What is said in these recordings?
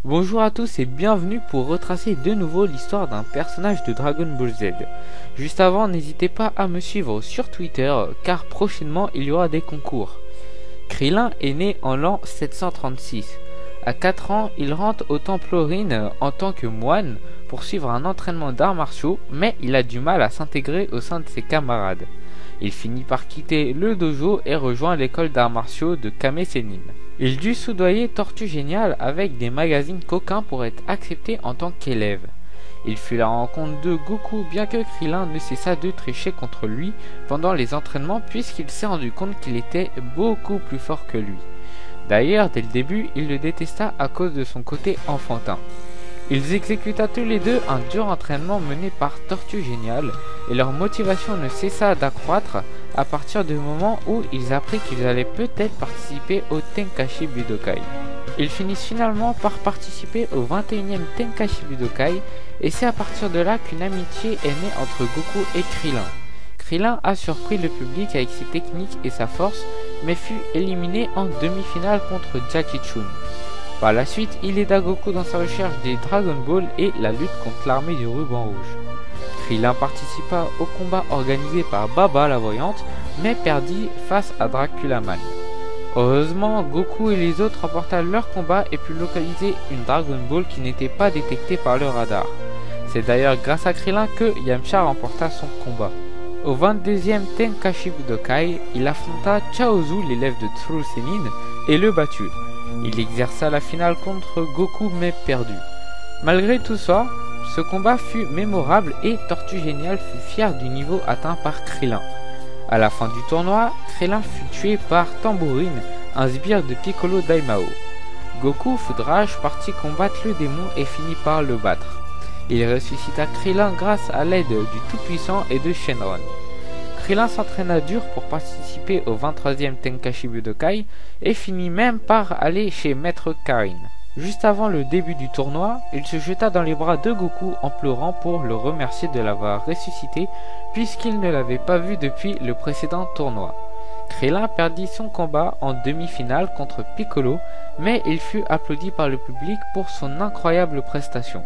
Bonjour à tous et bienvenue pour retracer de nouveau l'histoire d'un personnage de Dragon Ball Z. Juste avant, n'hésitez pas à me suivre sur Twitter car prochainement il y aura des concours. Krillin est né en l'an 736. À 4 ans, il rentre au temple Orin en tant que moine pour suivre un entraînement d'arts martiaux, mais il a du mal à s'intégrer au sein de ses camarades. Il finit par quitter le dojo et rejoint l'école d'arts martiaux de Kame Sennin. Il dut soudoyer Tortue Géniale avec des magazines coquins pour être accepté en tant qu'élève. Il fut la rencontre de Goku, bien que Krillin ne cessa de tricher contre lui pendant les entraînements puisqu'il s'est rendu compte qu'il était beaucoup plus fort que lui. D'ailleurs, dès le début, il le détesta à cause de son côté enfantin. Ils exécuta tous les deux un dur entraînement mené par Tortue Géniale et leur motivation ne cessa d'accroître à partir du moment où ils apprirent qu'ils allaient peut-être participer au Tenkaichi Budokai. Ils finissent finalement par participer au 21e Tenkaichi Budokai et c'est à partir de là qu'une amitié est née entre Goku et Krillin. Krillin a surpris le public avec ses techniques et sa force mais fut éliminé en demi-finale contre Jackie Chun. Par la suite, il aida Goku dans sa recherche des Dragon Ball et la lutte contre l'armée du ruban rouge. Krillin participa au combat organisé par Baba la voyante, mais perdit face à Draculaman. Heureusement, Goku et les autres remportèrent leur combat et purent localiser une Dragon Ball qui n'était pas détectée par le radar. C'est d'ailleurs grâce à Krillin que Yamcha remporta son combat. Au 22e Tenkaichi Budokai, il affronta Chaozu, l'élève de Tsuru Sennin, et le batut. Il exerça la finale contre Goku mais perdut. Malgré tout ça, ce combat fut mémorable et Tortue Géniale fut fier du niveau atteint par Krillin. À la fin du tournoi, Krillin fut tué par Tambourine, un sbire de Piccolo Daimao. Goku, fou de rage, partit combattre le démon et finit par le battre. Il ressuscita Krillin grâce à l'aide du Tout-Puissant et de Shenron. Krillin s'entraîna dur pour participer au 23e Tenkaichi Budokai et finit même par aller chez Maître Karin. Juste avant le début du tournoi, il se jeta dans les bras de Goku en pleurant pour le remercier de l'avoir ressuscité puisqu'il ne l'avait pas vu depuis le précédent tournoi. Krillin perdit son combat en demi-finale contre Piccolo, mais il fut applaudi par le public pour son incroyable prestation.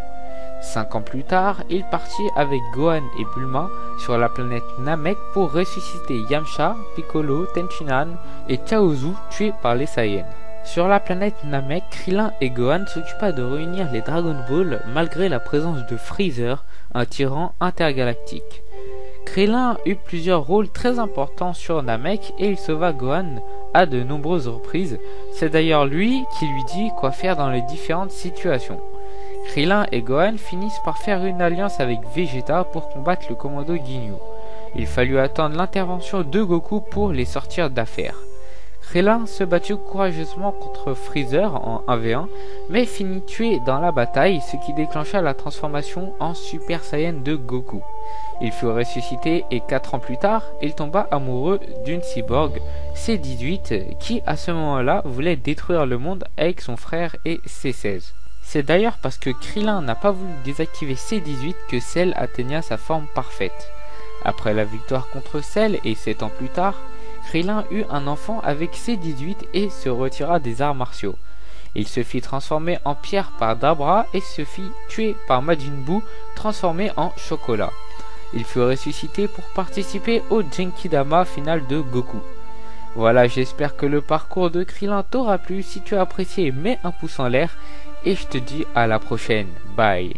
5 ans plus tard, il partit avec Gohan et Bulma sur la planète Namek pour ressusciter Yamcha, Piccolo, Tenshinhan et Chaozu tués par les Saiyans. Sur la planète Namek, Krillin et Gohan s'occupa de réunir les Dragon Ball malgré la présence de Freezer, un tyran intergalactique. Krillin eut plusieurs rôles très importants sur Namek et il sauva Gohan à de nombreuses reprises. C'est d'ailleurs lui qui lui dit quoi faire dans les différentes situations. Krillin et Gohan finissent par faire une alliance avec Vegeta pour combattre le commando Ginyu. Il fallut attendre l'intervention de Goku pour les sortir d'affaire. Krillin se battit courageusement contre Freezer en 1v1, mais finit tué dans la bataille, ce qui déclencha la transformation en Super Saiyan de Goku. Il fut ressuscité et 4 ans plus tard, il tomba amoureux d'une cyborg, C-18, qui à ce moment-là voulait détruire le monde avec son frère et C-16. C'est d'ailleurs parce que Krillin n'a pas voulu désactiver C-18 que Cell atteigna sa forme parfaite. Après la victoire contre Cell et 7 ans plus tard, Krillin eut un enfant avec C-18 et se retira des arts martiaux. Il se fit transformer en pierre par Dabra et se fit tuer par Majin Buu transformé en chocolat. Il fut ressuscité pour participer au Genkidama final de Goku. Voilà, j'espère que le parcours de Krillin t'aura plu. Si tu as apprécié, mets un pouce en l'air. Et je te dis à la prochaine. Bye.